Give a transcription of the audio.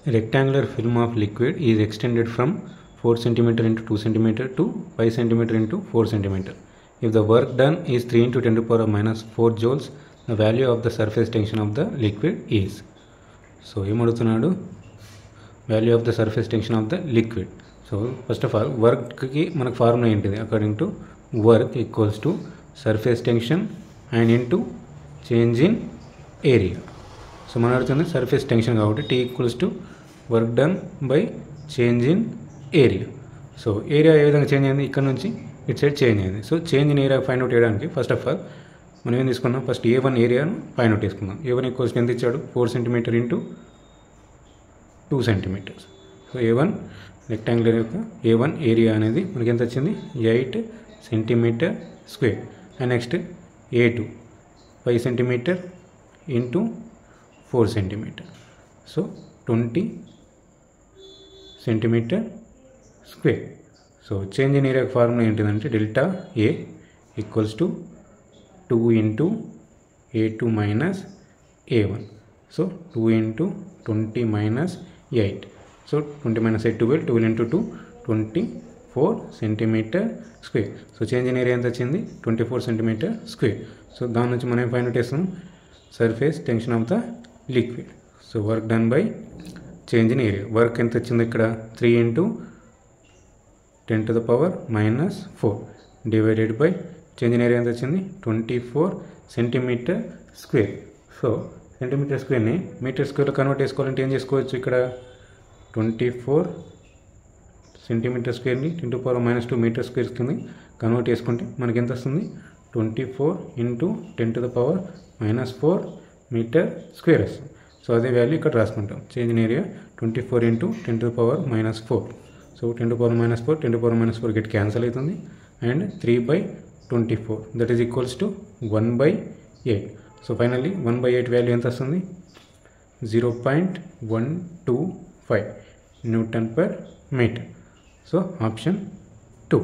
rectangular film of liquid is extended from 4 cm into 2 cm to 5 cm into 4 cm. If the work done is 3 into 10 to the power minus 4 joules, the value of the surface tension of the liquid is. So, ఏమడుగుతున్నాడు value of the surface tension of the liquid. So, first of all, work ki manaku formula ఏంటిది? According to work equals to surface tension and into change in area. So మనం అడుగుతుంది surface tension కాబట్టి T equals to work done by change in area. So area ఏ విధంగా change అయింది, ఇక్కడ నుంచి ఇటు సైడ్ చేంజ్ అయింది. So change in area find out చేయడానికి ఫస్ట్ ఆఫ్ ఆల్ మనం ఏం తీసుకున్నాం, ఫస్ట్ A1 ఏరియాను ఫైండ్ అవుట్ చేసుకుందాం. A1 ఈక్వల్స్ ఎంత ఇచ్చాడు, 4 cm into 2 cm. So A1 rectangular యొక్క A1 ఏరియా అనేది మనకి ఎంత వచ్చింది, 8 cm². And next A2 5 cm into 4 cm. So 20 cm². So change in area formula ఏంటిదంటే delta A equals to 2 into A2 minus A1. So 2 into 20 minus 8. So 20 minus 8 12 into 2 24 cm². So change in area ఎంత వచ్చింది, 24 cm². So దాని నుంచి మనం find out చేస్తాం surface tension of the liquid. So work done by change in area. Work ఎంత వచ్చింది ఇక్కడ, 3 into 10 to the power minus 4 divided by change in area ఎంత వచ్చింది, 24 cm². సో సెంటీమీటర్²ని మీటర్² కన్వర్ట్ చేసుకోవాలంటే ఏం చేసుకోవచ్చు, ఇక్కడ 24 cm²ని 10 to the power minus 2 మీటర్² కింద కన్వర్ట్ చేసుకుంటే మనకి ఎంత వస్తుంది, 24 into 10 to the power minus 4 మీటర్² వస్తుంది. సో అదే వాల్యూ ఇక్కడ రాసుకుంటాం. Change in area 24 into 10 to the power minus 4. So 10 to the power minus 4 10 to the power minus 4 get cancel అవుతుంది. And 3/24 that is equals to 1/8. So finally 1/8 value ఎంత వస్తుంది, 0.125 Newton per meter. So option 2.